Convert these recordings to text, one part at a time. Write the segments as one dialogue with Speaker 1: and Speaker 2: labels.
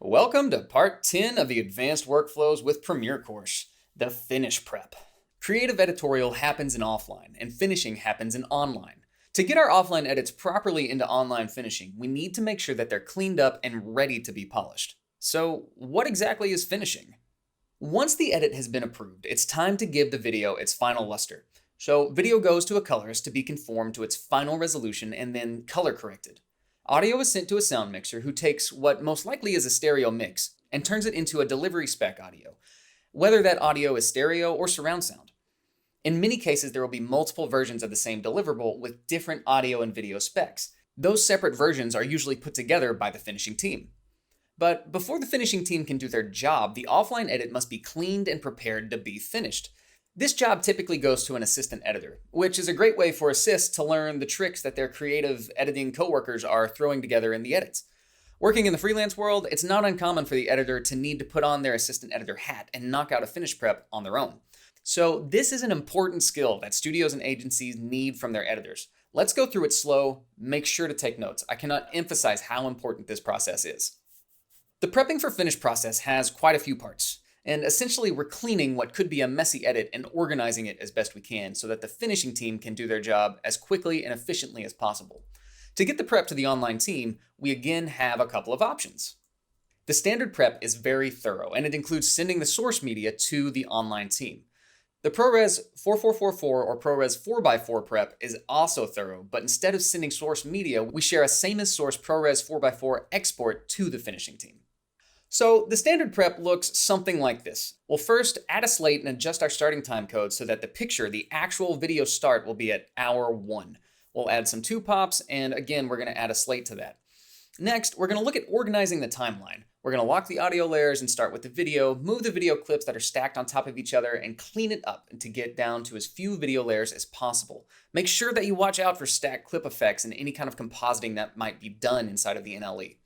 Speaker 1: Welcome to part 10 of the Advanced Workflows with Premiere course, the Finish Prep. Creative editorial happens in offline, and finishing happens in online. To get our offline edits properly into online finishing, we need to make sure that they're cleaned up and ready to be polished. So, what exactly is finishing? Once the edit has been approved, it's time to give the video its final luster. So, video goes to a colorist to be conformed to its final resolution and then color corrected. Audio is sent to a sound mixer who takes what most likely is a stereo mix and turns it into a delivery spec audio, whether that audio is stereo or surround sound. In many cases, there will be multiple versions of the same deliverable with different audio and video specs. Those separate versions are usually put together by the finishing team. But before the finishing team can do their job, the offline edit must be cleaned and prepared to be finished. This job typically goes to an assistant editor, which is a great way for assists to learn the tricks that their creative editing coworkers are throwing together in the edits. Working in the freelance world, it's not uncommon for the editor to need to put on their assistant editor hat and knock out a finish prep on their own. So this is an important skill that studios and agencies need from their editors. Let's go through it slow, make sure to take notes. I cannot emphasize how important this process is. The prepping for finish process has quite a few parts. And essentially, we're cleaning what could be a messy edit and organizing it as best we can so that the finishing team can do their job as quickly and efficiently as possible. To get the prep to the online team, we again have a couple of options. The standard prep is very thorough, and it includes sending the source media to the online team. The ProRes 4444 or ProRes 4x4 prep is also thorough, but instead of sending source media, we share a same as source ProRes 4x4 export to the finishing team. So the standard prep looks something like this. We'll first add a slate and adjust our starting time code so that the actual video start, will be at hour 1. We'll add some 2 pops, and again, we're going to add a slate to that. Next, we're going to look at organizing the timeline. We're going to lock the audio layers and start with the video, move the video clips that are stacked on top of each other, and clean it up to get down to as few video layers as possible. Make sure that you watch out for stacked clip effects and any kind of compositing that might be done inside of the NLE.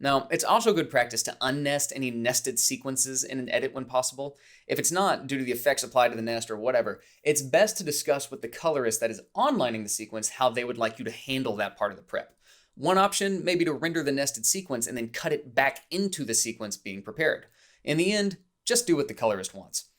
Speaker 1: Now, it's also good practice to unnest any nested sequences in an edit when possible. If it's not, due to the effects applied to the nest or whatever, it's best to discuss with the colorist that is onlining the sequence how they would like you to handle that part of the prep. One option may be to render the nested sequence and then cut it back into the sequence being prepared. In the end, just do what the colorist wants.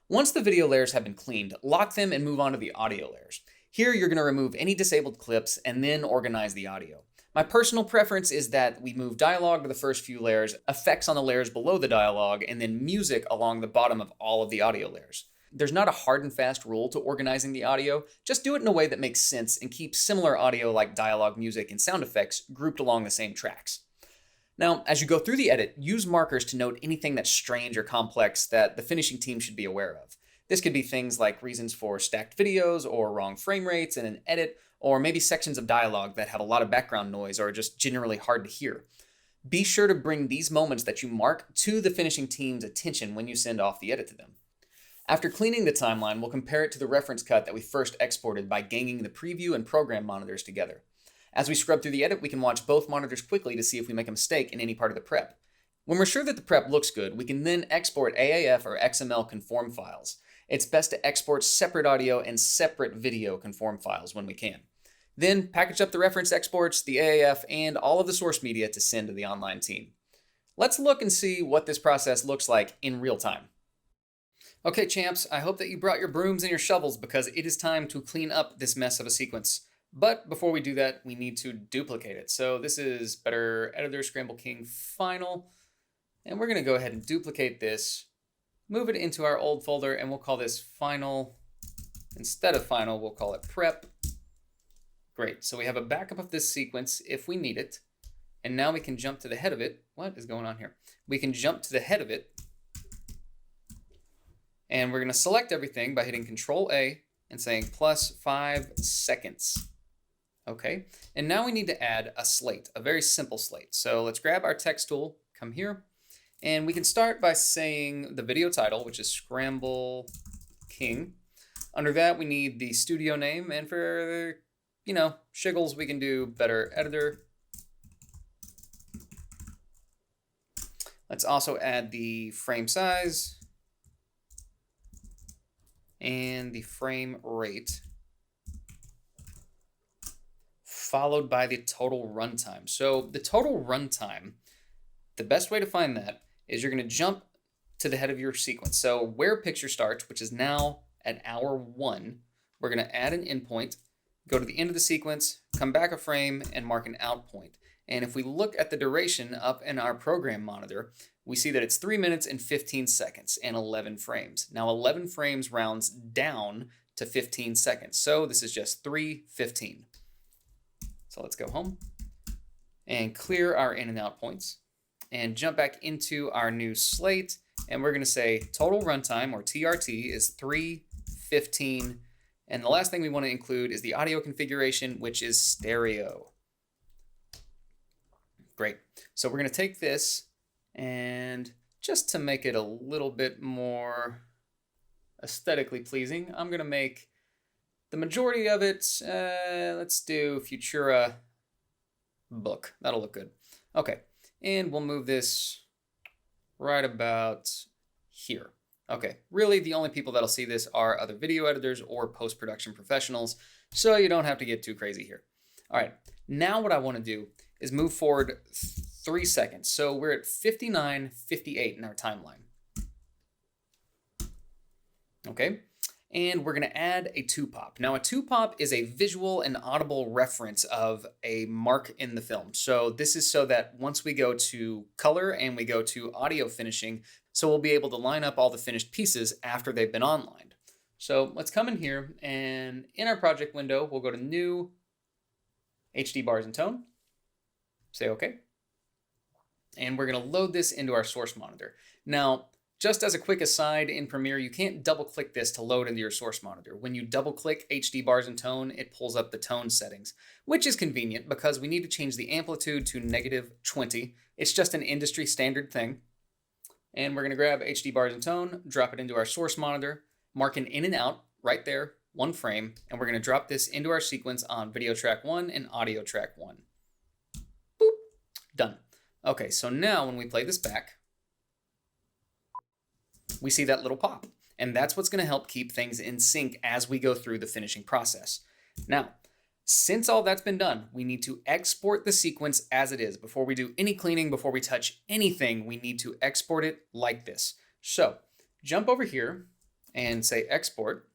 Speaker 1: Once the video layers have been cleaned, lock them and move on to the audio layers. Here, you're going to remove any disabled clips and then organize the audio. My personal preference is that we move dialogue to the first few layers, effects on the layers below the dialogue, and then music along the bottom of all of the audio layers. There's not a hard and fast rule to organizing the audio, just do it in a way that makes sense and keep similar audio like dialogue, music, and sound effects grouped along the same tracks. Now, as you go through the edit, use markers to note anything that's strange or complex that the finishing team should be aware of. This could be things like reasons for stacked videos or wrong frame rates in an edit, or maybe sections of dialogue that have a lot of background noise or are just generally hard to hear. Be sure to bring these moments that you mark to the finishing team's attention when you send off the edit to them. After cleaning the timeline, we'll compare it to the reference cut that we first exported by ganging the preview and program monitors together. As we scrub through the edit, we can watch both monitors quickly to see if we make a mistake in any part of the prep. When we're sure that the prep looks good, we can then export AAF or XML conform files. It's best to export separate audio and separate video conform files when we can. Then package up the reference exports, the AAF, and all of the source media to send to the online team. Let's look and see what this process looks like in real time. Okay, champs, I hope that you brought your brooms and your shovels because it is time to clean up this mess of a sequence. But before we do that, we need to duplicate it. So this is Better Editor Scramble King Final, and we're going to go ahead and duplicate this, move it into our old folder, and we'll call this Final. Instead of Final, we'll call it Prep. Great, so we have a backup of this sequence if we need it. And now we can jump to the head of it. What is going on here? We can jump to the head of it. And we're going to select everything by hitting Control A and saying plus 5 seconds. Okay, and now we need to add a slate, a very simple slate. So let's grab our text tool, come here, and we can start by saying the video title, which is Scramble King. Under that, we need the studio name, and for shiggles, we can do Better Editor. Let's also add the frame size and the frame rate. followed by the total runtime. So the total runtime, the best way to find that is you're going to jump to the head of your sequence. So where picture starts, which is now at hour 1, we're going to add an endpoint, go to the end of the sequence, come back a frame, and mark an out point. And if we look at the duration up in our program monitor, we see that it's 3 minutes and 15 seconds and 11 frames. Now 11 frames rounds down to 15 seconds. So this is just 3:15. So let's go home and clear our in and out points and jump back into our new slate. And we're going to say total runtime, or TRT, is 3:15. And the last thing we want to include is the audio configuration, which is stereo. Great. So we're going to take this, and just to make it a little bit more aesthetically pleasing, I'm going to make the majority of it, let's do Futura book. That'll look good. Okay. And we'll move this right about here. Okay, really the only people that'll see this are other video editors or post-production professionals, so you don't have to get too crazy here. All right, now what I want to do is move forward 3 seconds. So we're at 59:58 in our timeline. Okay, and we're going to add a 2-pop. Now a 2-pop is a visual and audible reference of a mark in the film. So this is so that once we go to color and we go to audio finishing, so we'll be able to line up all the finished pieces after they've been onlined. So let's come in here, and in our project window, we'll go to New, HD Bars and Tone, say OK. And we're going to load this into our source monitor. Now, just as a quick aside, in Premiere, you can't double-click this to load into your source monitor. When you double-click HD Bars and Tone, it pulls up the tone settings, which is convenient because we need to change the amplitude to -20. It's just an industry standard thing. And we're going to grab HD Bars and Tone, drop it into our source monitor, mark an in and out right there, 1 frame, and we're going to drop this into our sequence on video track 1 and audio track 1. Boop. Done. Okay, so now when we play this back, we see that little pop, and that's what's going to help keep things in sync as we go through the finishing process. Now, since all that's been done, we need to export the sequence as it is. Before we do any cleaning, before we touch anything, we need to export it like this. So jump over here and say export.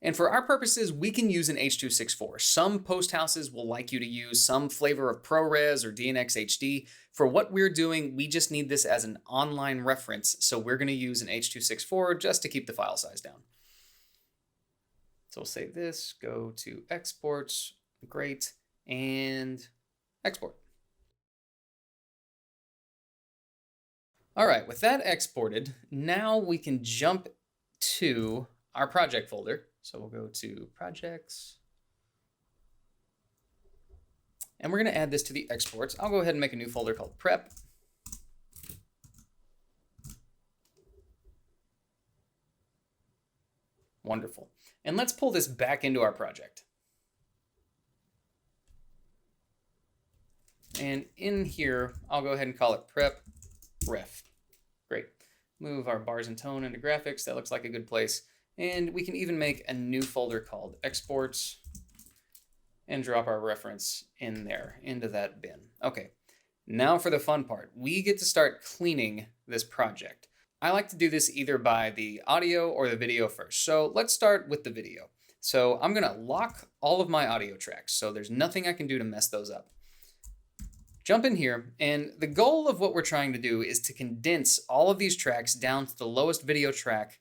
Speaker 1: And for our purposes, we can use an H.264. Some post houses will like you to use some flavor of ProRes or DNX HD. For what we're doing, we just need this as an online reference. So we're going to use an H.264 just to keep the file size down. So we'll save this, go to exports, great, and export. All right, with that exported, now we can jump to our project folder. So we'll go to projects, and we're going to add this to the exports. I'll go ahead and make a new folder called prep. Wonderful. And let's pull this back into our project. And in here, I'll go ahead and call it prep ref. Great. Move our bars and tone into graphics. That looks like a good place. And we can even make a new folder called exports and drop our reference in there, into that bin. Okay, now for the fun part. We get to start cleaning this project. I like to do this either by the audio or the video first. So let's start with the video. So I'm going to lock all of my audio tracks, so there's nothing I can do to mess those up. Jump in here, and the goal of what we're trying to do is to condense all of these tracks down to the lowest video track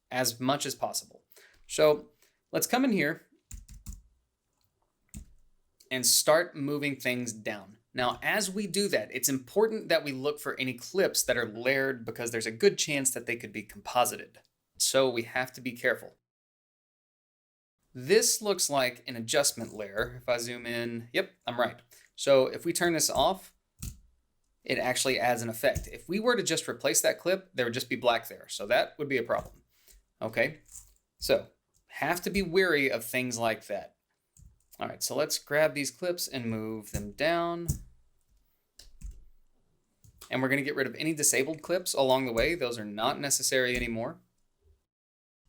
Speaker 1: as much as possible. So let's come in here and start moving things down. Now, as we do that, it's important that we look for any clips that are layered because there's a good chance that they could be composited. So we have to be careful. This looks like an adjustment layer. If I zoom in, yep, I'm right. So if we turn this off, it actually adds an effect. If we were to just replace that clip, there would just be black there. So that would be a problem. Okay, so have to be wary of things like that. All right, so let's grab these clips and move them down. And we're going to get rid of any disabled clips along the way. Those are not necessary anymore.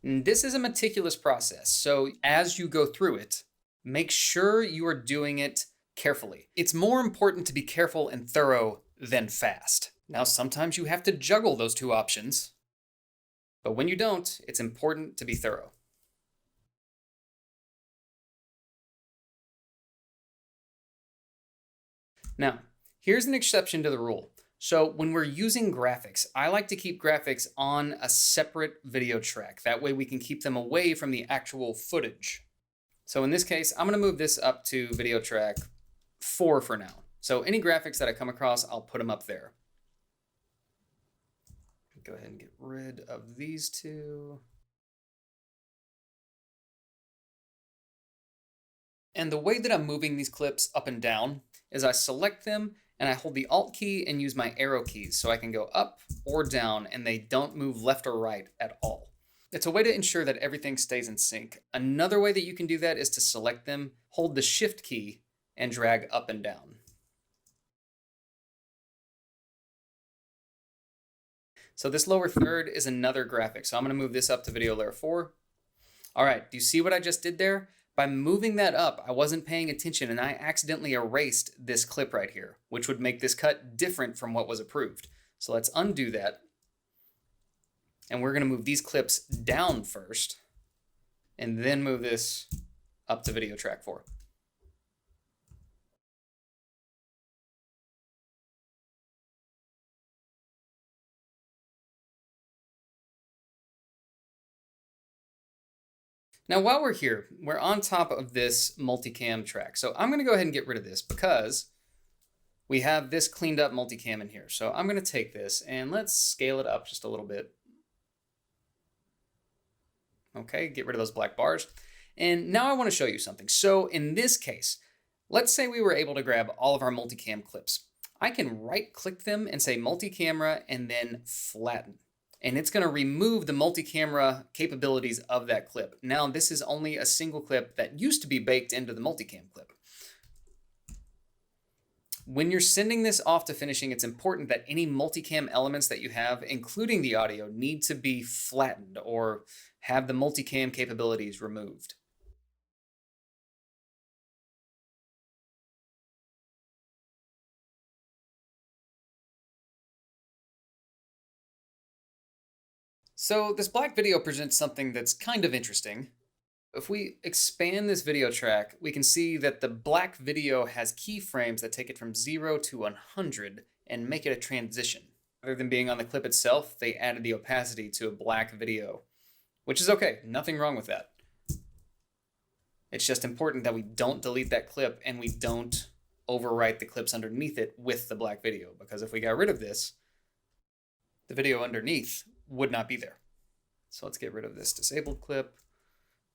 Speaker 1: And this is a meticulous process. So as you go through it, make sure you are doing it carefully. It's more important to be careful and thorough than fast. Now, sometimes you have to juggle those two options, but when you don't, it's important to be thorough. Now, here's an exception to the rule. So when we're using graphics, I like to keep graphics on a separate video track. That way we can keep them away from the actual footage. So in this case, I'm going to move this up to video track 4 for now. So any graphics that I come across, I'll put them up there. Go ahead and get rid of these two. And the way that I'm moving these clips up and down is I select them and I hold the Alt key and use my arrow keys so I can go up or down and they don't move left or right at all. It's a way to ensure that everything stays in sync. Another way that you can do that is to select them, hold the Shift key, and drag up and down. So this lower third is another graphic. So I'm going to move this up to video layer 4. All right, do you see what I just did there? By moving that up, I wasn't paying attention and I accidentally erased this clip right here, which would make this cut different from what was approved. So let's undo that. And we're going to move these clips down first and then move this up to video track 4. Now, while we're here, we're on top of this multicam track. So I'm going to go ahead and get rid of this because we have this cleaned up multicam in here. So I'm going to take this and let's scale it up just a little bit. Okay, get rid of those black bars. And now I want to show you something. So in this case, let's say we were able to grab all of our multicam clips. I can right click them and say multi-camera and then flatten. And it's going to remove the multi-camera capabilities of that clip. Now, this is only a single clip that used to be baked into the multicam clip. When you're sending this off to finishing, it's important that any multicam elements that you have, including the audio, need to be flattened or have the multicam capabilities removed. So this black video presents something that's kind of interesting. If we expand this video track, we can see that the black video has keyframes that take it from 0 to 100 and make it a transition. Rather than being on the clip itself, they added the opacity to a black video, which is okay, nothing wrong with that. It's just important that we don't delete that clip and we don't overwrite the clips underneath it with the black video, because if we got rid of this, the video underneath would not be there. So let's get rid of this disabled clip.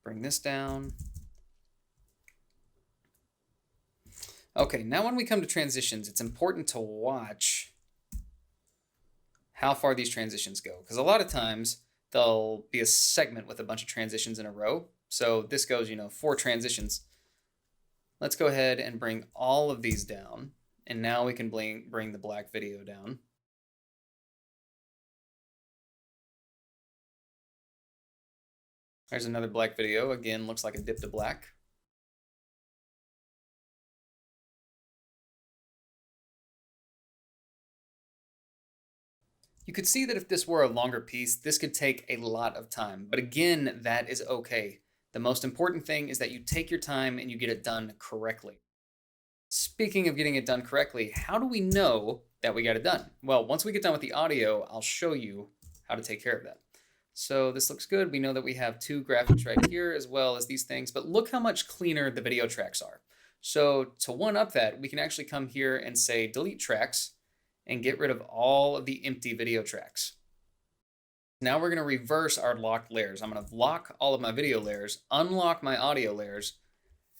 Speaker 1: Bring this down. Okay, now when we come to transitions, it's important to watch how far these transitions go, because a lot of times there'll be a segment with a bunch of transitions in a row. So this goes, 4 transitions. Let's go ahead and bring all of these down, and now we can bring the black video down. There's another black video. Again, looks like a dip to black. You could see that if this were a longer piece, this could take a lot of time. But again, that is okay. The most important thing is that you take your time and you get it done correctly. Speaking of getting it done correctly, how do we know that we got it done? Well, once we get done with the audio, I'll show you how to take care of that. So this looks good. We know that we have 2 graphics right here as well as these things, but look how much cleaner the video tracks are. So to one up that, we can actually come here and say delete tracks and get rid of all of the empty video tracks. Now we're going to reverse our locked layers. I'm going to lock all of my video layers, unlock my audio layers,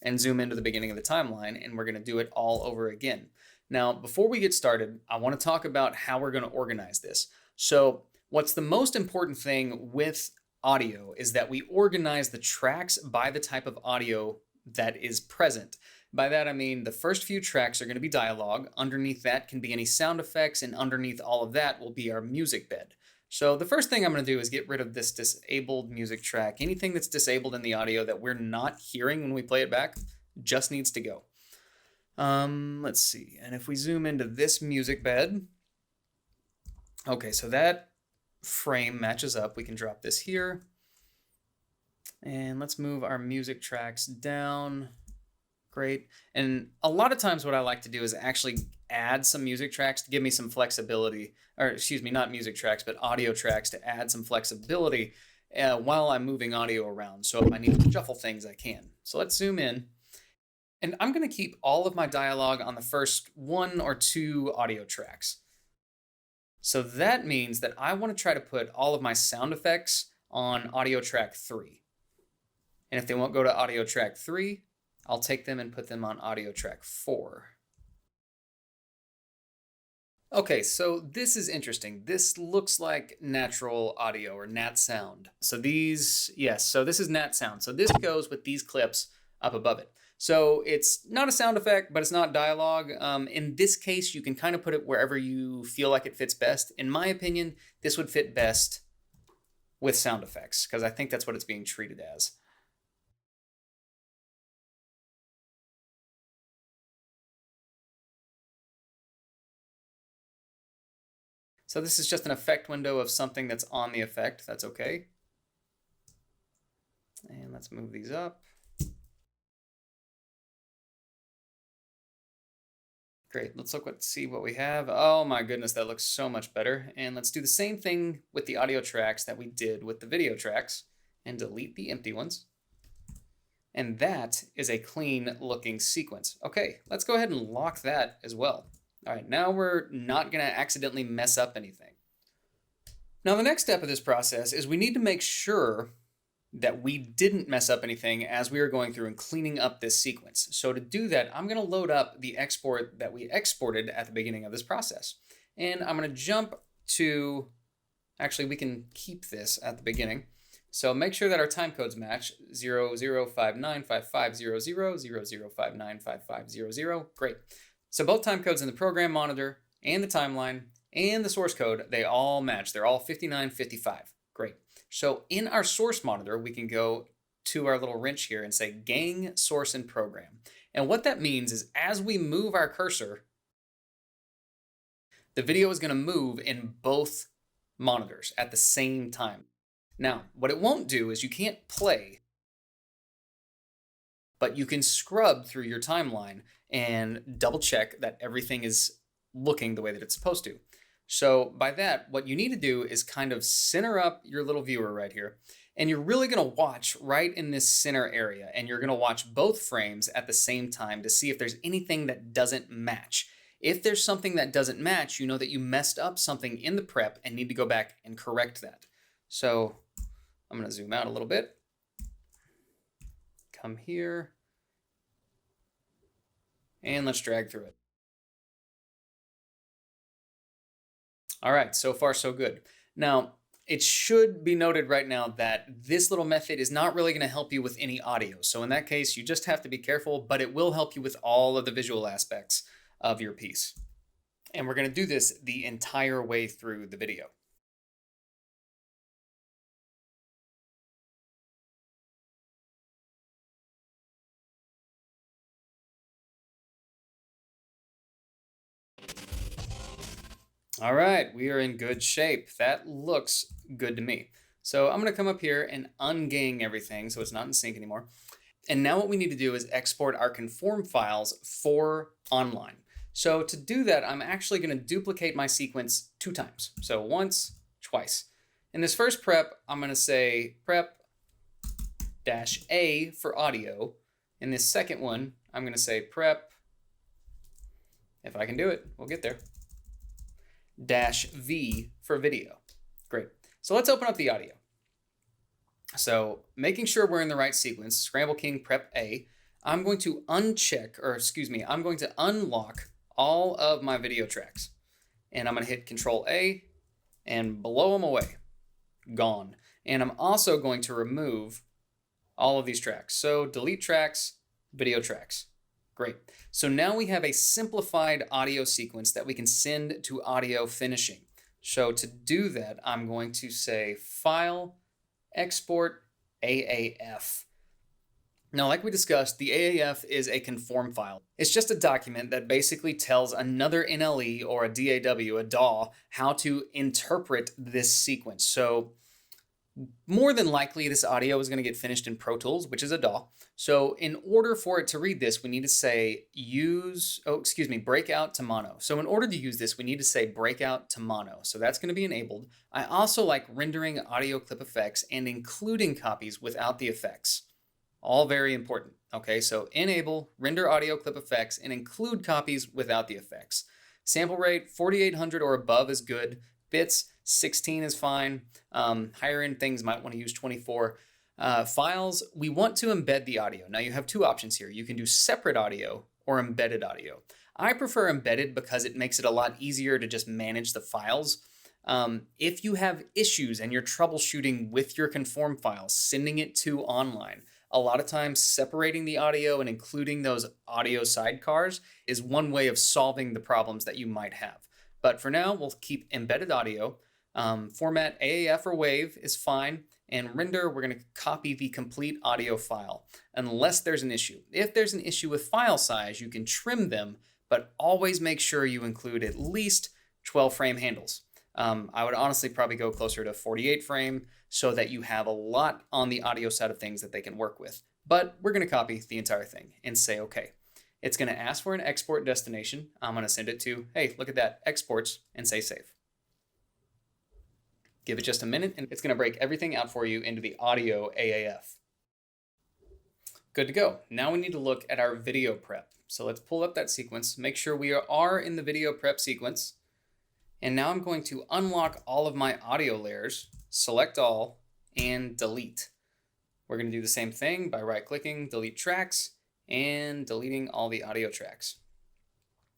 Speaker 1: and zoom into the beginning of the timeline, and we're going to do it all over again. Now, before we get started, I want to talk about how we're going to organize this. So what's the most important thing with audio is that we organize the tracks by the type of audio that is present. By that I mean the first few tracks are going to be dialogue, underneath that can be any sound effects, and underneath all of that will be our music bed. So the first thing I'm going to do is get rid of this disabled music track. Anything that's disabled in the audio that we're not hearing when we play it back, just needs to go. Let's see. And if we zoom into this music bed, okay, so that frame matches up. We can drop this here. And let's move our music tracks down. Great. And a lot of times what I like to do is actually add some music tracks to give me some flexibility, or excuse me, not music tracks, but audio tracks to add some flexibility while I'm moving audio around. So if I need to shuffle things, I can. So let's zoom in. And I'm going to keep all of my dialogue on the first 1 or 2 audio tracks. So that means that I want to try to put all of my sound effects on audio track 3. And if they won't go to audio track 3, I'll take them and put them on audio track 4. Okay, so this is interesting. This looks like natural audio or nat sound. So these, yes, so this is nat sound. So this goes with these clips up above it. So it's not a sound effect, but it's not dialogue. In this case, you can kind of put it wherever you feel like it fits best. In my opinion, this would fit best with sound effects because I think that's what it's being treated as. So this is just an effect window of something that's on the effect. That's okay. And let's move these up. Great, let's see what we have. Oh my goodness, that looks so much better. And let's do the same thing with the audio tracks that we did with the video tracks and delete the empty ones. And that is a clean looking sequence. Okay, let's go ahead and lock that as well. All right, now we're not gonna accidentally mess up anything. Now the next step of this process is we need to make sure that we didn't mess up anything as we were going through and cleaning up this sequence. So to do that, I'm gonna load up the export that we exported at the beginning of this process. And I'm gonna jump to, actually we can keep this at the beginning. So make sure that our time codes match 00595500, 00595500. Great. So both time codes in the program monitor and the timeline and the source code, they all match. They're all 5955. Great. So in our source monitor, we can go to our little wrench here and say gang, source, and program. And what that means is as we move our cursor, the video is going to move in both monitors at the same time. Now, what it won't do is you can't play, but you can scrub through your timeline and double check that everything is looking the way that it's supposed to. So by that, what you need to do is kind of center up your little viewer right here. And you're really going to watch right in this center area. And you're going to watch both frames at the same time to see if there's anything that doesn't match. If there's something that doesn't match, you know that you messed up something in the prep and need to go back and correct that. So I'm going to zoom out a little bit. Come here. And let's drag through it. All right, so far so good. Now, it should be noted right now that this little method is not really going to help you with any audio. So in that case, you just have to be careful, but it will help you with all of the visual aspects of your piece. And we're going to do this the entire way through the video. All right, we are in good shape. That looks good to me. So I'm going to come up here and ungang everything so it's not in sync anymore. And now what we need to do is export our conform files for online. So to do that, I'm actually going to duplicate my sequence 2 times. So once, twice. In this first prep, I'm going to say prep-A for audio. In this second one, I'm going to say prep, if I can do it, we'll get there, -V for video. Great. So let's open up the audio. So making sure we're in the right sequence, Scramble King prep A, I'm going to uncheck, or excuse me, I'm going to unlock all of my video tracks. And I'm going to hit Control A and blow them away. Gone. And I'm also going to remove all of these tracks. So delete tracks, video tracks. Great. So now we have a simplified audio sequence that we can send to audio finishing. So to do that, I'm going to say File, Export, AAF. Now, like we discussed, the AAF is a conform file. It's just a document that basically tells another NLE or a DAW, a DAW, how to interpret this sequence. So more than likely, this audio is going to get finished in Pro Tools, which is a DAW. So in order for it to read this, we need to say breakout to mono. So in order to use this, we need to say breakout to mono. So that's going to be enabled. I also like rendering audio clip effects and including copies without the effects. All very important. Okay, so enable, render audio clip effects, and include copies without the effects. Sample rate, 4800 or above is good. Bits, 16 is fine. Higher end things might want to use 24. Files, we want to embed the audio. Now you have two options here. You can do separate audio or embedded audio. I prefer embedded because it makes it a lot easier to just manage the files. If you have issues and you're troubleshooting with your conform files, sending it to online, a lot of times separating the audio and including those audio sidecars is one way of solving the problems that you might have. But for now, we'll keep embedded audio. Format AAF or WAV is fine. And render, we're going to copy the complete audio file unless there's an issue. If there's an issue with file size, you can trim them, but always make sure you include at least 12 frame handles. I would honestly probably go closer to 48 frame so that you have a lot on the audio side of things that they can work with. But we're going to copy the entire thing and say OK. It's going to ask for an export destination. I'm going to send it to, hey, look at that, exports, and say save. Give it just a minute and it's going to break everything out for you into the audio AAF. Good to go. Now we need to look at our video prep. So let's pull up that sequence, make sure we are in the video prep sequence. And now I'm going to unlock all of my audio layers, select all, and delete. We're going to do the same thing by right-clicking, delete tracks, and deleting all the audio tracks.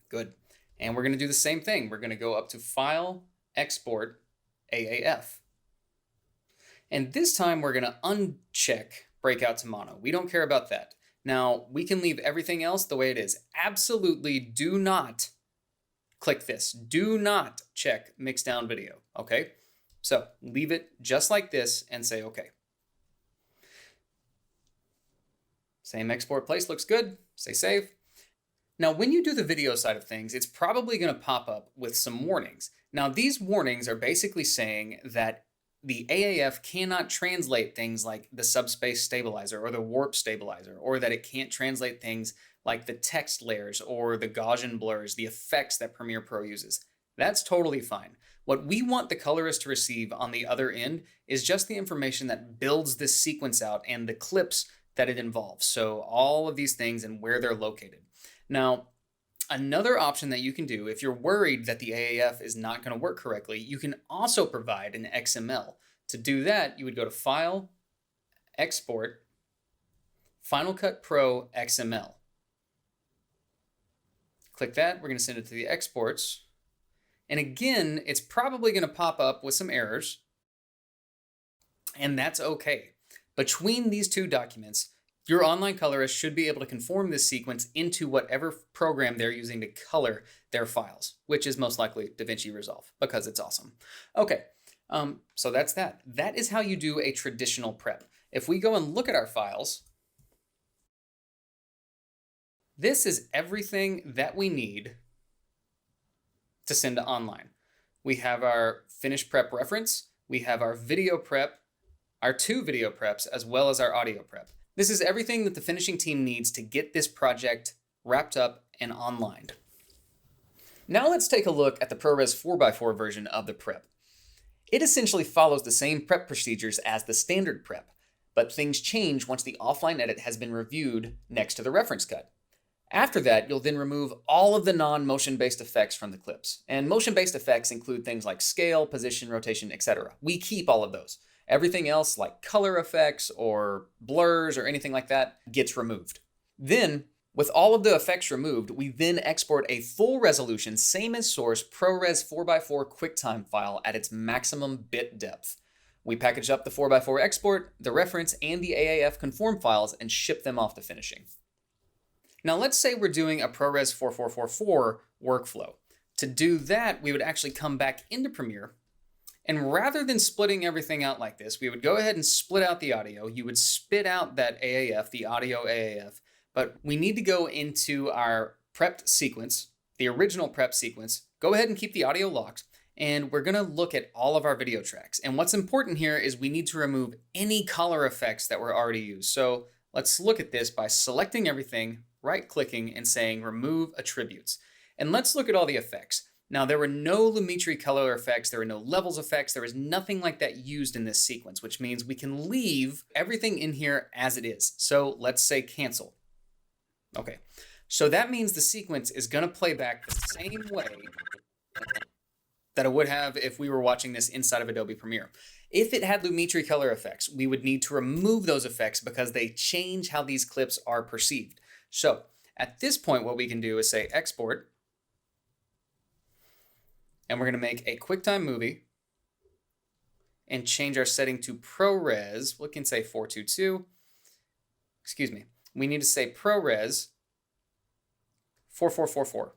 Speaker 1: Good. And we're going to do the same thing. We're going to go up to File, Export, AAF. And this time we're going to uncheck breakout to mono. We don't care about that. Now, we can leave everything else the way it is. Absolutely do not click this. Do not check mix down video, okay? So leave it just like this and say okay. Same export place looks good, say save. Now when you do the video side of things, it's probably gonna pop up with some warnings. Now these warnings are basically saying that the AAF cannot translate things like the subspace stabilizer or the warp stabilizer, or that it can't translate things like the text layers or the Gaussian blurs, the effects that Premiere Pro uses. That's totally fine. What we want the colorist to receive on the other end is just the information that builds this sequence out and the clips that it involves. So all of these things and where they're located. Now, another option that you can do if you're worried that the AAF is not going to work correctly, you can also provide an XML. To do that, you would go to File, Export, Final Cut Pro XML. Click that, we're going to send it to the exports. And again, it's probably going to pop up with some errors. And that's okay. Between these two documents, your online colorist should be able to conform this sequence into whatever program they're using to color their files, which is most likely DaVinci Resolve because it's awesome. Okay, so that's that. That is how you do a traditional prep. If we go and look at our files, this is everything that we need to send to online. We have our finished prep reference, we have our video prep, our 2 video preps, as well as our audio prep. This is everything that the finishing team needs to get this project wrapped up and online. Now let's take a look at the ProRes 4x4 version of the prep. It essentially follows the same prep procedures as the standard prep, but things change once the offline edit has been reviewed next to the reference cut. After that, you'll then remove all of the non-motion-based effects from the clips. And motion-based effects include things like scale, position, rotation, etc. We keep all of those. Everything else, like color effects or blurs or anything like that, gets removed. Then, with all of the effects removed, we then export a full resolution, same as source, ProRes 4x4 QuickTime file at its maximum bit depth. We package up the 4x4 export, the reference, and the AAF conform files and ship them off to finishing. Now let's say we're doing a ProRes 4444 workflow. To do that, we would actually come back into Premiere And rather than splitting everything out like this, we would go ahead and split out the audio. You would spit out that AAF, the audio AAF, but we need to go into our prepped sequence, the original prep sequence, go ahead and keep the audio locked, and we're gonna look at all of our video tracks. And what's important here is we need to remove any color effects that were already used. So let's look at this by selecting everything, right-clicking, and saying remove attributes. And let's look at all the effects. Now, there were no Lumetri color effects, there were no levels effects, there was nothing like that used in this sequence, which means we can leave everything in here as it is. So let's say cancel. Okay, so that means the sequence is gonna play back the same way that it would have if we were watching this inside of Adobe Premiere. If it had Lumetri color effects, we would need to remove those effects because they change how these clips are perceived. So at this point, what we can do is say export, and we're going to make a QuickTime movie and change our setting to ProRes. We can say 422. Excuse me. We need to say ProRes 4444.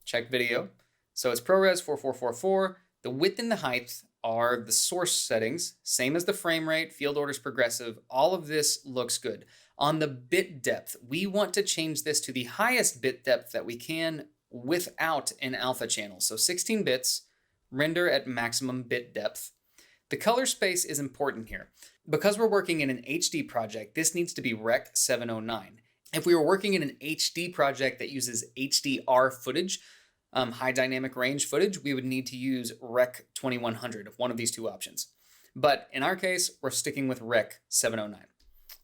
Speaker 1: Check video. So it's ProRes 4444. The width and the height are the source settings, same as the frame rate, field orders progressive. All of this looks good. On the bit depth, we want to change this to the highest bit depth that we can without an alpha channel. So 16 bits, render at maximum bit depth. The color space is important here. Because we're working in an HD project, this needs to be Rec 709. If we were working in an HD project that uses HDR footage, high dynamic range footage, we would need to use Rec 2100, one of these two options. But in our case, we're sticking with Rec 709.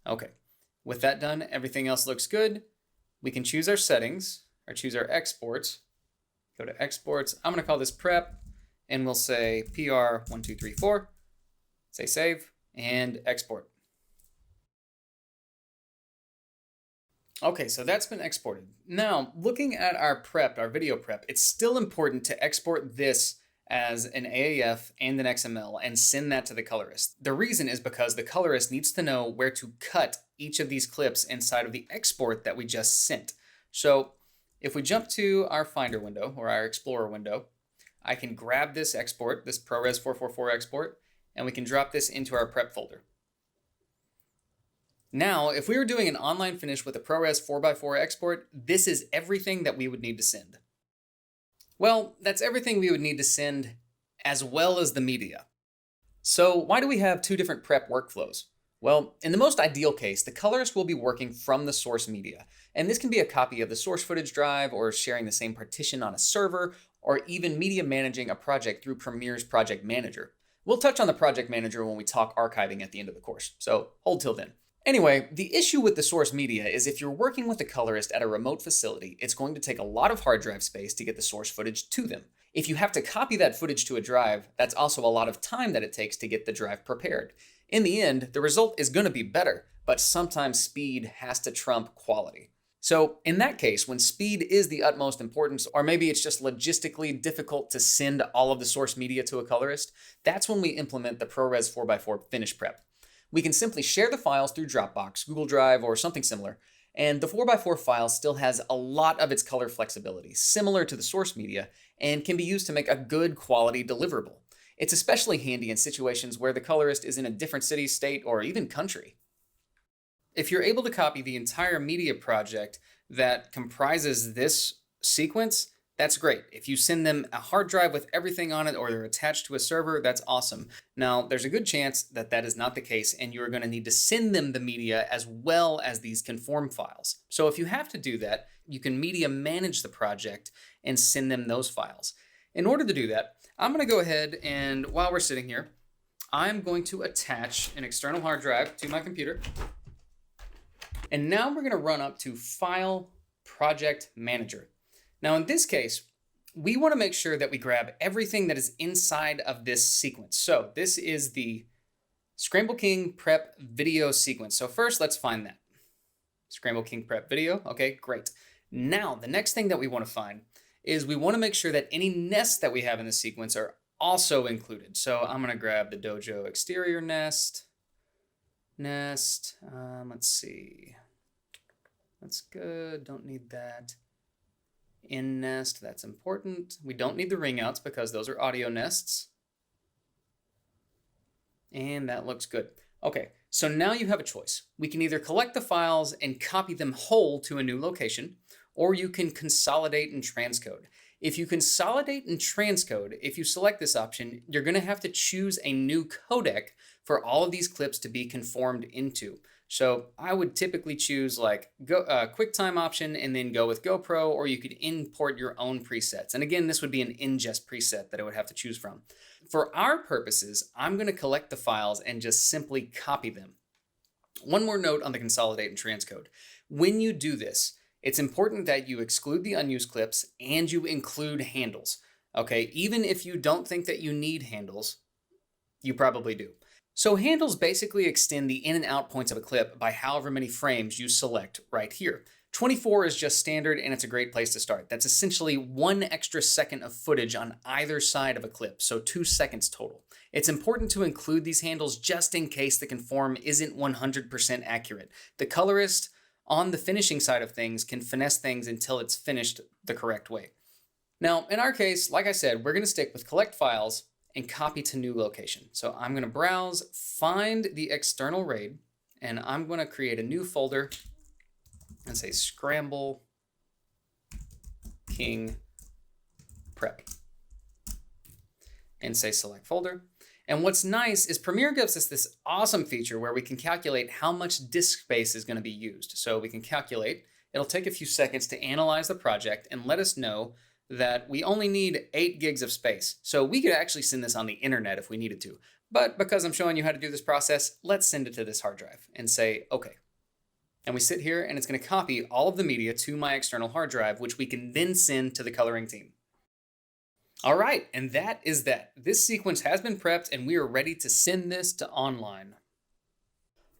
Speaker 1: Okay, with that done, everything else looks good. We can choose our settings, or choose our exports. Go to exports. I'm gonna call this prep, and we'll say PR1234. Say save, and export. Okay, so that's been exported. Now, looking at our prep, our video prep, it's still important to export this as an AAF and an XML and send that to the colorist. The reason is because the colorist needs to know where to cut each of these clips inside of the export that we just sent. So if we jump to our Finder window or our Explorer window, I can grab this export, this ProRes 444 export, and we can drop this into our prep folder. Now, if we were doing an online finish with a ProRes 4x4 export, this is everything that we would need to send. Well, that's everything we would need to send as well as the media. So why do we have two different prep workflows? Well, in the most ideal case, the colorist will be working from the source media, and this can be a copy of the source footage drive or sharing the same partition on a server, or even media managing a project through Premiere's Project Manager. We'll touch on the Project Manager when we talk archiving at the end of the course, so hold till then. Anyway, the issue with the source media is if you're working with a colorist at a remote facility, it's going to take a lot of hard drive space to get the source footage to them. If you have to copy that footage to a drive, that's also a lot of time that it takes to get the drive prepared. In the end, the result is going to be better, but sometimes speed has to trump quality. So in that case, when speed is the utmost importance, or maybe it's just logistically difficult to send all of the source media to a colorist, that's when we implement the ProRes 4x4 finish prep. We can simply share the files through Dropbox, Google Drive, or something similar, and the 4x4 file still has a lot of its color flexibility, similar to the source media, and can be used to make a good quality deliverable. It's especially handy in situations where the colorist is in a different city, state, or even country. If you're able to copy the entire media project that comprises this sequence, that's great. If you send them a hard drive with everything on it or they're attached to a server, that's awesome. Now, there's a good chance that that is not the case and you're going to need to send them the media as well as these conform files. So if you have to do that, you can media manage the project and send them those files. In order to do that, I'm going to go ahead and while we're sitting here, I'm going to attach an external hard drive to my computer. And now we're going to run up to File, Project Manager. Now in this case, we want to make sure that we grab everything that is inside of this sequence. So this is the Scramble King Prep video sequence. So first, let's find that. Scramble King Prep video. Okay, great. Now, the next thing that we want to find is we want to make sure that any nests that we have in the sequence are also included. So I'm going to grab the Dojo exterior nest. Let's see. That's good. Don't need that. In nest, that's important. We don't need the ring outs because those are audio nests. And that looks good. Okay, so now you have a choice. We can either collect the files and copy them whole to a new location, or you can consolidate and transcode. If you consolidate and transcode, if you select this option, you're going to have to choose a new codec for all of these clips to be conformed into. So I would typically choose like QuickTime option and then go with GoPro, or you could import your own presets. And again, this would be an ingest preset that I would have to choose from. For our purposes, I'm going to collect the files and just simply copy them. One more note on the consolidate and transcode. When you do this, it's important that you exclude the unused clips and you include handles. Okay, even if you don't think that you need handles, you probably do. So handles basically extend the in and out points of a clip by however many frames you select right here. 24 is just standard and it's a great place to start. That's essentially 1 extra second of footage on either side of a clip, so 2 seconds total. It's important to include these handles just in case the conform isn't 100% accurate. The colorist on the finishing side of things can finesse things until it's finished the correct way. Now, in our case, like I said, we're going to stick with collect files and copy to new location. So I'm going to browse, find the external RAID, and I'm going to create a new folder and say Scramble King Prep and say select folder. And what's nice is Premiere gives us this awesome feature where we can calculate how much disk space is going to be used. So we can calculate, it'll take a few seconds to analyze the project and let us know that we only need 8 gigs of space. So we could actually send this on the internet if we needed to. But because I'm showing you how to do this process, let's send it to this hard drive and say, okay. And we sit here and it's going to copy all of the media to my external hard drive, which we can then send to the coloring team. All right, and that is that. This sequence has been prepped and we are ready to send this to online.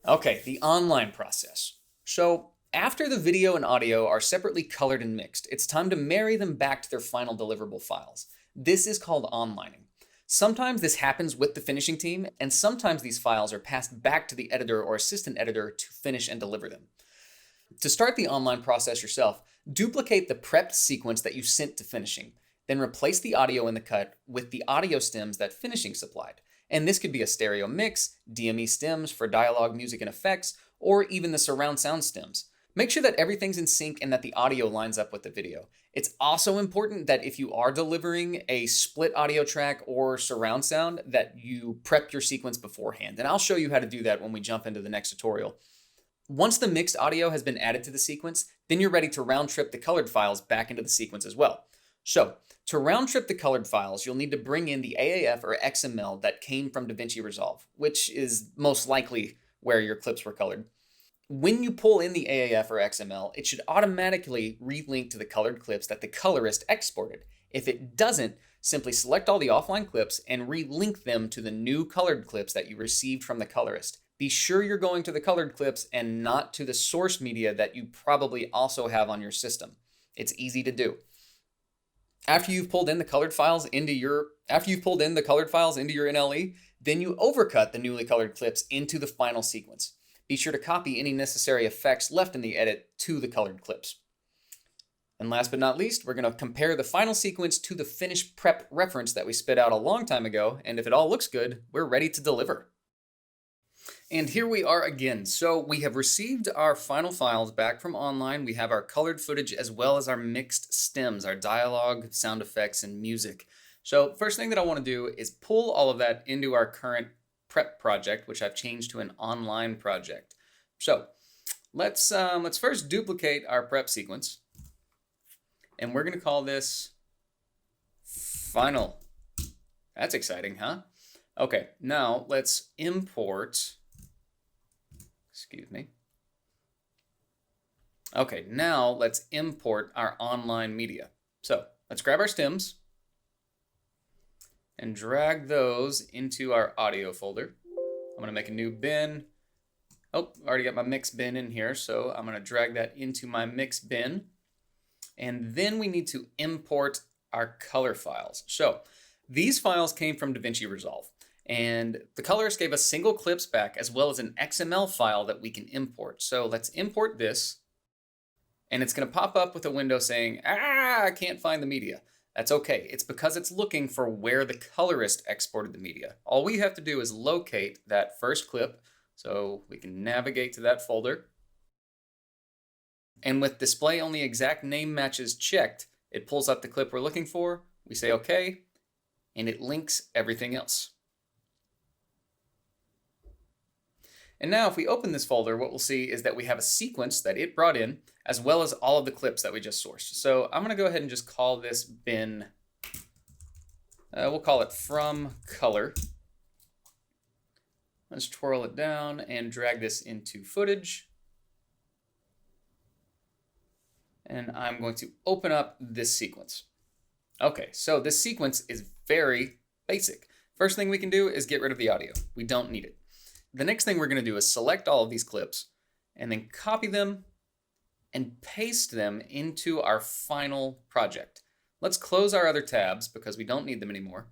Speaker 1: Okay, the online process. So after the video and audio are separately colored and mixed, it's time to marry them back to their final deliverable files. This is called onlining. Sometimes this happens with the finishing team, and sometimes these files are passed back to the editor or assistant editor to finish and deliver them. To start the online process yourself, duplicate the prepped sequence that you sent to finishing. Then replace the audio in the cut with the audio stems that finishing supplied. And this could be a stereo mix, DME stems for dialogue, music, and effects, or even the surround sound stems. Make sure that everything's in sync and that the audio lines up with the video. It's also important that if you are delivering a split audio track or surround sound, that you prep your sequence beforehand. And I'll show you how to do that when we jump into the next tutorial. Once the mixed audio has been added to the sequence, then you're ready to round trip the colored files back into the sequence as well. So, to round trip the colored files, you'll need to bring in the AAF or XML that came from DaVinci Resolve, which is most likely where your clips were colored. When you pull in the AAF or XML, it should automatically relink to the colored clips that the colorist exported. If it doesn't, simply select all the offline clips and relink them to the new colored clips that you received from the colorist. Be sure you're going to the colored clips and not to the source media that you probably also have on your system. It's easy to do. After you've pulled in the colored files into your NLE, then you overcut the newly colored clips into the final sequence. Be sure to copy any necessary effects left in the edit to the colored clips. And last but not least, we're going to compare the final sequence to the finished prep reference that we spit out a long time ago, and if it all looks good, we're ready to deliver. And here we are again. So we have received our final files back from online. We have our colored footage as well as our mixed stems, our dialogue, sound effects, and music. So first thing that I want to do is pull all of that into our current prep project, which I've changed to an online project. So let's first duplicate our prep sequence, and we're going to call this final. That's exciting, huh? Okay, now let's import. Excuse me. Okay, now let's import our online media. So let's grab our stems and drag those into our audio folder. I'm going to make a new bin. Oh, I already got my mix bin in here, so I'm going to drag that into my mix bin. And then we need to import our color files. So these files came from DaVinci Resolve, and the colorist gave us single clips back as well as an XML file that we can import. So let's import this, and it's going to pop up with a window saying, I can't find the media. That's okay. It's because it's looking for where the colorist exported the media. All we have to do is locate that first clip, so we can navigate to that folder. And with display only exact name matches checked, it pulls up the clip we're looking for. We say okay, and it links everything else. And now if we open this folder, what we'll see is that we have a sequence that it brought in, as well as all of the clips that we just sourced. So I'm going to go ahead and just call this bin, we'll call it from color. Let's twirl it down and drag this into footage. And I'm going to open up this sequence. Okay, so this sequence is very basic. First thing we can do is get rid of the audio. We don't need it. The next thing we're going to do is select all of these clips and then copy them and paste them into our final project. Let's close our other tabs because we don't need them anymore.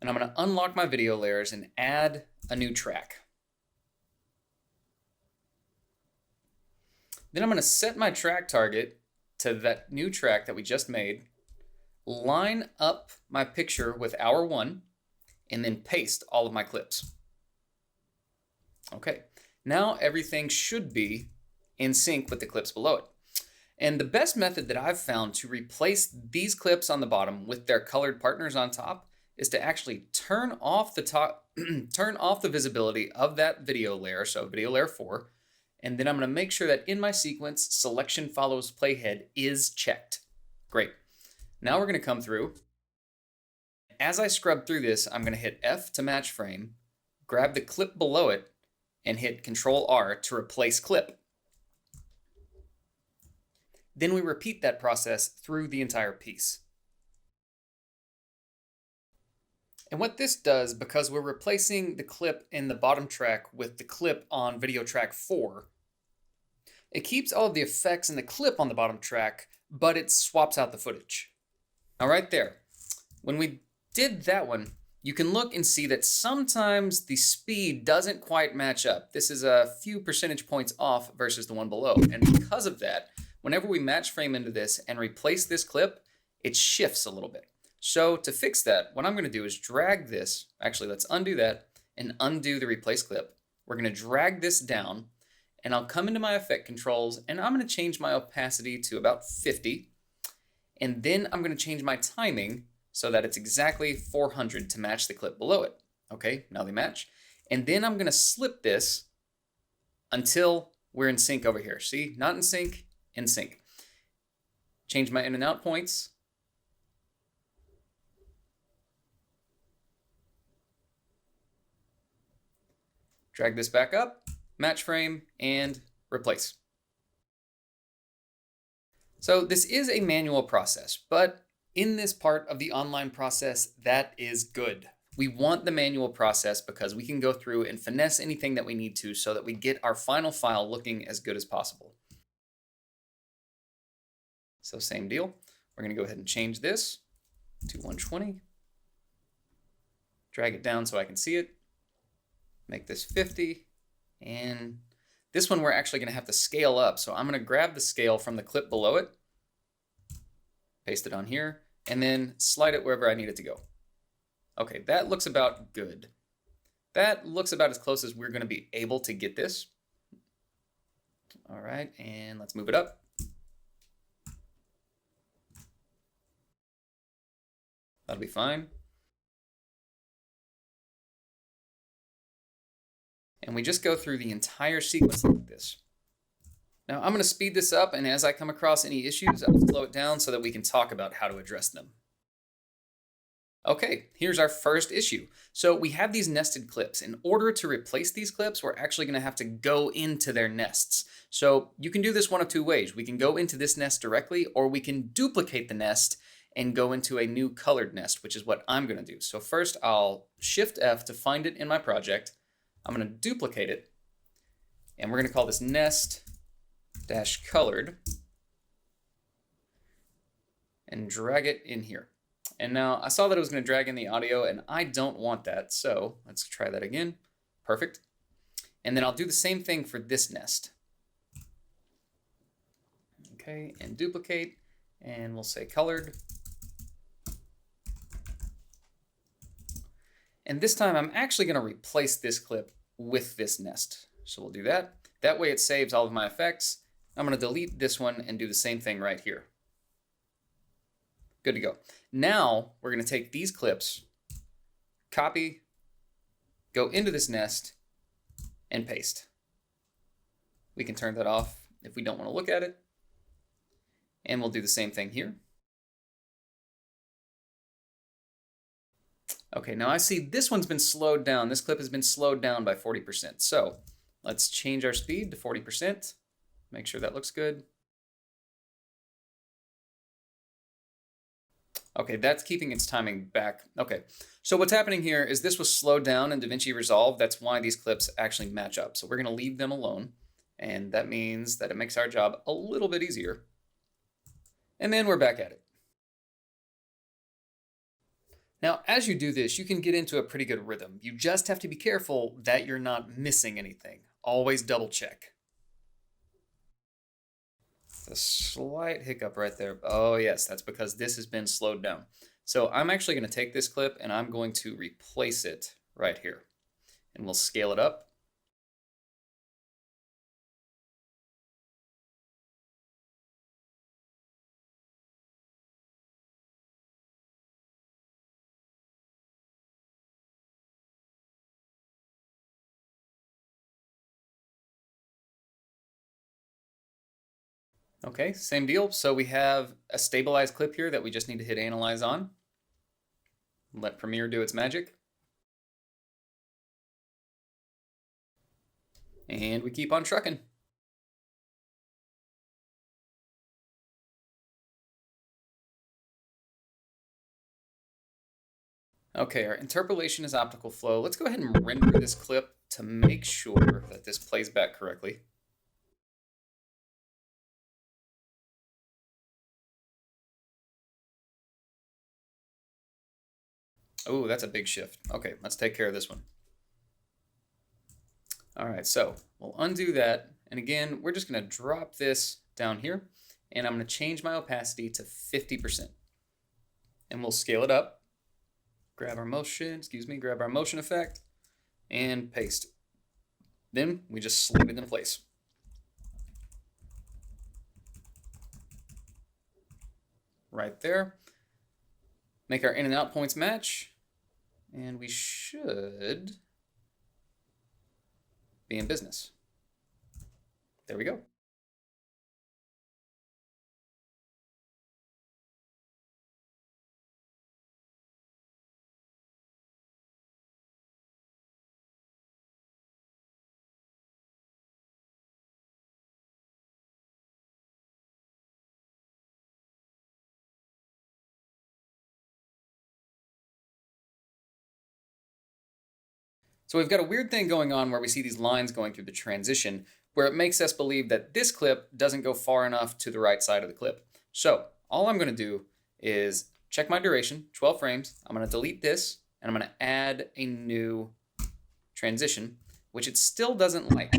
Speaker 1: And I'm going to unlock my video layers and add a new track. Then I'm going to set my track target to that new track that we just made, line up my picture with hour 1, and then paste all of my clips. Okay, now everything should be in sync with the clips below it. And the best method that I've found to replace these clips on the bottom with their colored partners on top is to actually turn off the visibility of that video layer, so video layer 4, and then I'm going to make sure that in my sequence, selection follows playhead is checked. Great. Now we're going to come through. As I scrub through this, I'm going to hit F to match frame, grab the clip below it, and hit Control R to replace clip. Then we repeat that process through the entire piece. And what this does, because we're replacing the clip in the bottom track with the clip on video track 4, it keeps all of the effects in the clip on the bottom track, but it swaps out the footage. Now right there, when we did that one, you can look and see that sometimes the speed doesn't quite match up. This is a few percentage points off versus the one below. And because of that, whenever we match frame into this and replace this clip, it shifts a little bit. So to fix that, what I'm going to do is drag this. Actually, let's undo that and undo the replace clip. We're going to drag this down, and I'll come into my effect controls, and I'm going to change my opacity to about 50. And then I'm going to change my timing so that it's exactly 400 to match the clip below it. Okay, now they match. And then I'm going to slip this until we're in sync over here. See, not in sync, in sync. Change my in and out points. Drag this back up, match frame, and replace. So this is a manual process, but in this part of the online process, that is good. We want the manual process because we can go through and finesse anything that we need to so that we get our final file looking as good as possible. So same deal. We're going to go ahead and change this to 120. Drag it down so I can see it. Make this 50. And this one we're actually going to have to scale up. So I'm going to grab the scale from the clip below it, paste it on here, and then slide it wherever I need it to go. Okay, that looks about good. That looks about as close as we're going to be able to get this. All right, and let's move it up. That'll be fine. And we just go through the entire sequence like this. Now I'm going to speed this up, and as I come across any issues, I'll slow it down so that we can talk about how to address them. Okay, here's our first issue. So we have these nested clips. In order to replace these clips, we're actually going to have to go into their nests. So you can do this one of two ways. We can go into this nest directly, or we can duplicate the nest and go into a new colored nest, which is what I'm going to do. So first I'll Shift F to find it in my project. I'm going to duplicate it, and we're going to call this nest-colored and drag it in here. And now I saw that it was going to drag in the audio, and I don't want that, so let's try that again. Perfect. And then I'll do the same thing for this nest. Okay, and duplicate, and we'll say colored. And this time I'm actually going to replace this clip with this nest. So we'll do that. That way it saves all of my effects. I'm going to delete this one and do the same thing right here. Good to go. Now we're going to take these clips, copy, go into this nest, and paste. We can turn that off if we don't want to look at it. And we'll do the same thing here. Okay, now I see this one's been slowed down. This clip has been slowed down by 40%. So let's change our speed to 40%. Make sure that looks good. Okay, that's keeping its timing back. Okay, so what's happening here is this was slowed down in DaVinci Resolve. That's why these clips actually match up. So we're going to leave them alone. And that means that it makes our job a little bit easier. And then we're back at it. Now, as you do this, you can get into a pretty good rhythm. You just have to be careful that you're not missing anything. Always double check. A slight hiccup right there. Oh yes, that's because this has been slowed down. So I'm actually going to take this clip and I'm going to replace it right here. And we'll scale it up. Okay, same deal. So we have a stabilized clip here that we just need to hit analyze on. Let Premiere do its magic. And we keep on trucking. Okay, our interpolation is optical flow. Let's go ahead and render this clip to make sure that this plays back correctly. Oh, that's a big shift. Okay, let's take care of this one. All right, so we'll undo that. And again, we're just going to drop this down here. And I'm going to change my opacity to 50%. And we'll scale it up. Grab our motion, grab our motion effect, and paste. Then we just slide it into place. Right there. Make our in and out points match. And we should be in business. There we go. So we've got a weird thing going on where we see these lines going through the transition where it makes us believe that this clip doesn't go far enough to the right side of the clip. So all I'm going to do is check my duration, 12 frames. I'm going to delete this and I'm going to add a new transition, which it still doesn't like.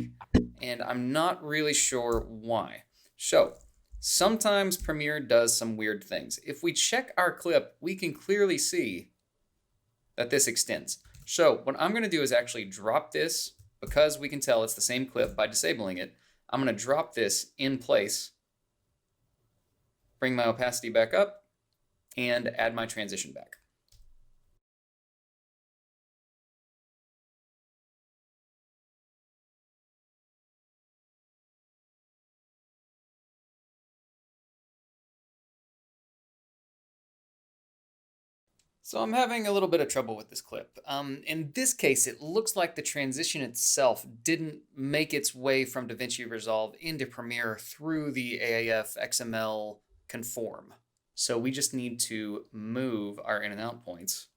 Speaker 1: And I'm not really sure why. So sometimes Premiere does some weird things. If we check our clip, we can clearly see that this extends. So what I'm going to do is actually drop this, because we can tell it's the same clip by disabling it. I'm going to drop this in place, bring my opacity back up, and add my transition back. So I'm having a little bit of trouble with this clip. In this case, it looks like the transition itself didn't make its way from DaVinci Resolve into Premiere through the AAF XML conform. So we just need to move our in and out points.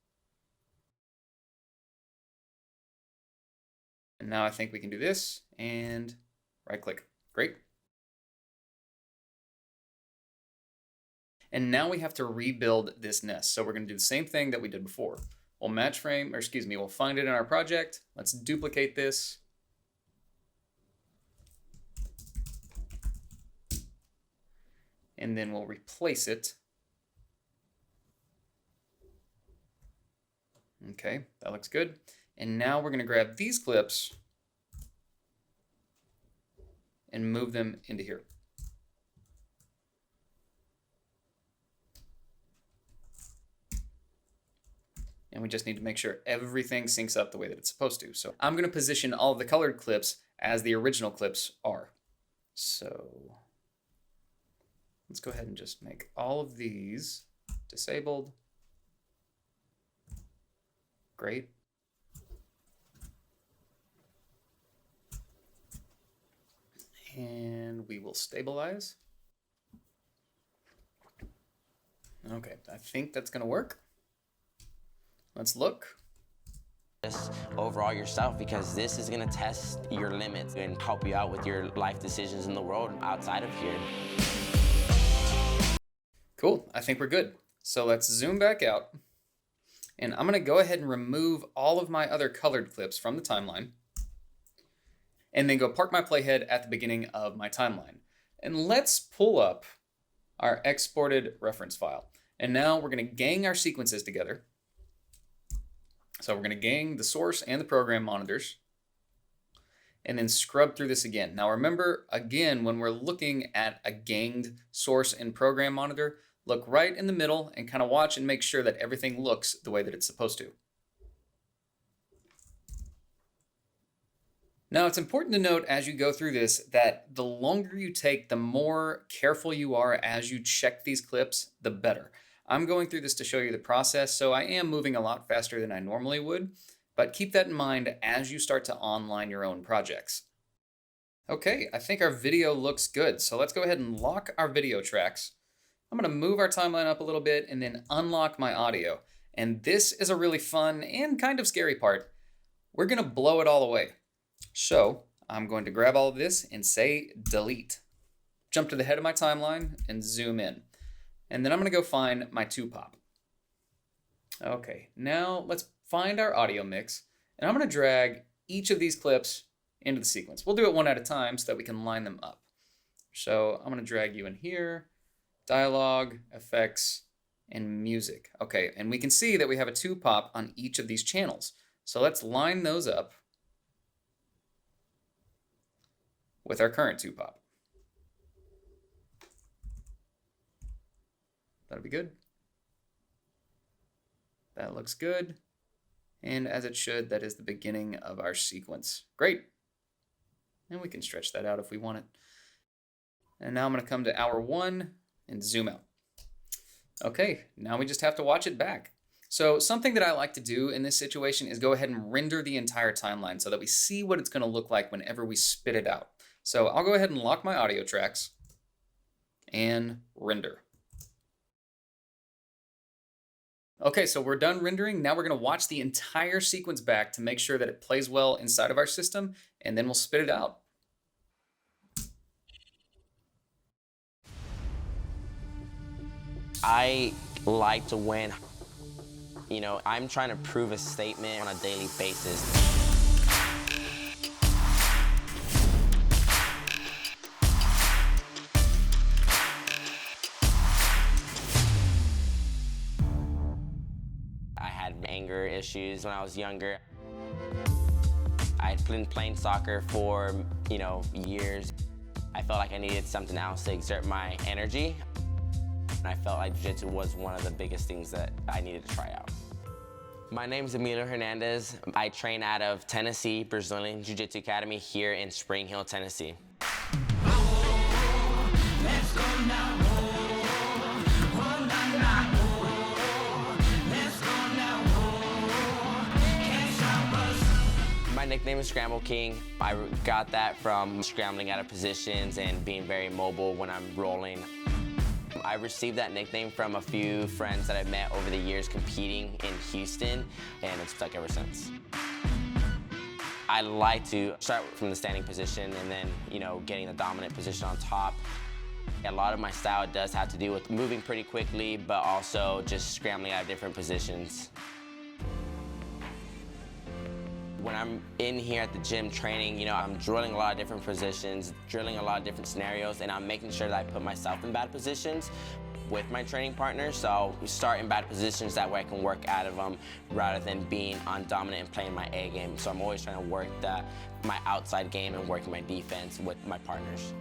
Speaker 1: And now I think we can do this and right click. Great. And now we have to rebuild this nest. So we're going to do the same thing that we did before. We'll match frame, or excuse me, we'll find it in our project. Let's duplicate this. and then we'll replace it. Okay, that looks good. And now we're going to grab these clips and move them into here. And we just need to make sure everything syncs up the way that it's supposed to. So I'm going to position all of the colored clips as the original clips are. So let's go ahead and just make all of these disabled. Great. And we will stabilize. Okay, I think that's going to work. Let's look.
Speaker 2: Just overall yourself, because this is going to test your limits and help you out with your life decisions in the world outside of here.
Speaker 1: Cool, I think we're good. So let's zoom back out. And I'm going to go ahead and remove all of my other colored clips from the timeline. And then go park my playhead at the beginning of my timeline. And let's pull up our exported reference file. And now we're going to gang our sequences together. So we're going to gang the source and the program monitors, and then scrub through this again. Now remember, again, when we're looking at a ganged source and program monitor, look right in the middle and kind of watch and make sure that everything looks the way that it's supposed to. Now it's important to note as you go through this that the longer you take, the more careful you are as you check these clips, the better. I'm going through this to show you the process, so I am moving a lot faster than I normally would, but keep that in mind as you start to online your own projects. Okay, I think our video looks good, so let's go ahead and lock our video tracks. I'm going to move our timeline up a little bit and then unlock my audio. And this is a really fun and kind of scary part. We're going to blow it all away. So I'm going to grab all of this and say delete. Jump to the head of my timeline and zoom in. And then I'm going to go find my 2-pop. Okay, now let's find our audio mix. And I'm going to drag each of these clips into the sequence. We'll do it one at a time so that we can line them up. So I'm going to drag you in here, dialogue, effects, and music. Okay, and we can see that we have a 2-pop on each of these channels. So let's line those up with our current 2-pop. That'll be good. That looks good. And as it should, that is the beginning of our sequence. Great. And we can stretch that out if we want it. And now I'm going to come to hour 1 and zoom out. Okay, now we just have to watch it back. So something that I like to do in this situation is go ahead and render the entire timeline so that we see what it's going to look like whenever we spit it out. So I'll go ahead and lock my audio tracks and render. Okay, so we're done rendering. Now we're going to watch the entire sequence back to make sure that it plays well inside of our system, and then we'll spit it out.
Speaker 2: I like to win. You know, I'm trying to prove a statement on a daily basis. Anger issues when I was younger. I'd been playing soccer for, years. I felt like I needed something else to exert my energy. And I felt like jiu-jitsu was one of the biggest things that I needed to try out. My name is Emilio Hernandez. I train out of Tennessee Brazilian Jiu-Jitsu Academy here in Spring Hill, Tennessee. Let's go now. My nickname is Scramble King. I got that from scrambling out of positions and being very mobile when I'm rolling. I received that nickname from a few friends that I've met over the years competing in Houston, and it's stuck ever since. I like to start from the standing position and then, getting the dominant position on top. A lot of my style does have to do with moving pretty quickly, but also just scrambling out of different positions. When I'm in here at the gym training, I'm drilling a lot of different positions, drilling a lot of different scenarios, and I'm making sure that I put myself in bad positions with my training partners. So we start in bad positions, that way I can work out of them rather than being undominant and playing my A game. So I'm always trying to work my outside game and working my defense with my partners.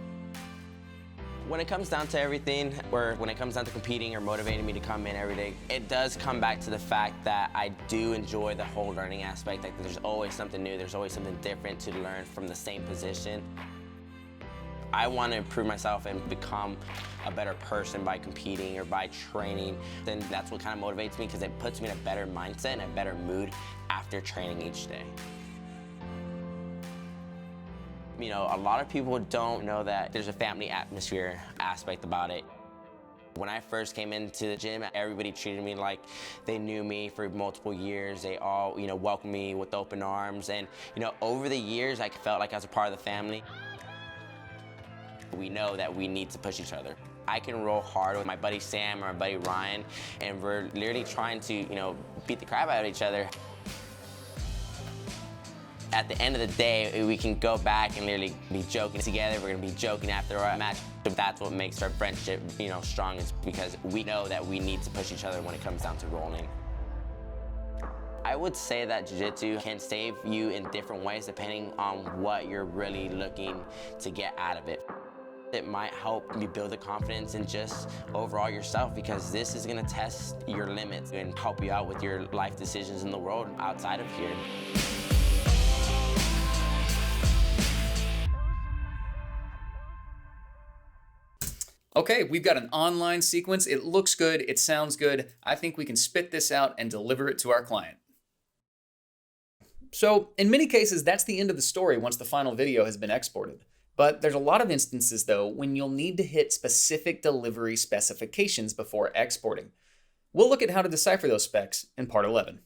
Speaker 2: When it comes down to everything, or when it comes down to competing or motivating me to come in every day, it does come back to the fact that I do enjoy the whole learning aspect. Like, there's always something new, there's always something different to learn from the same position. I want to improve myself and become a better person by competing or by training. Then that's what kind of motivates me, because it puts me in a better mindset and a better mood after training each day. A lot of people don't know that there's a family atmosphere aspect about it. When I first came into the gym, everybody treated me like they knew me for multiple years. They all, welcomed me with open arms. And, over the years, I felt like I was a part of the family. We know that we need to push each other. I can roll hard with my buddy Sam or my buddy Ryan, and we're literally trying to, beat the crap out of each other. At the end of the day, we can go back and literally be joking together. We're gonna be joking after our match. That's what makes our friendship, strong, is because we know that we need to push each other when it comes down to rolling. I would say that jiu-jitsu can save you in different ways depending on what you're really looking to get out of it. It might help you build the confidence in just overall yourself, because this is gonna test your limits and help you out with your life decisions in the world outside of here.
Speaker 1: Okay, we've got an online sequence. It looks good, it sounds good. I think we can spit this out and deliver it to our client. So in many cases, that's the end of the story once the final video has been exported. But there's a lot of instances though when you'll need to hit specific delivery specifications before exporting. We'll look at how to decipher those specs in part 11.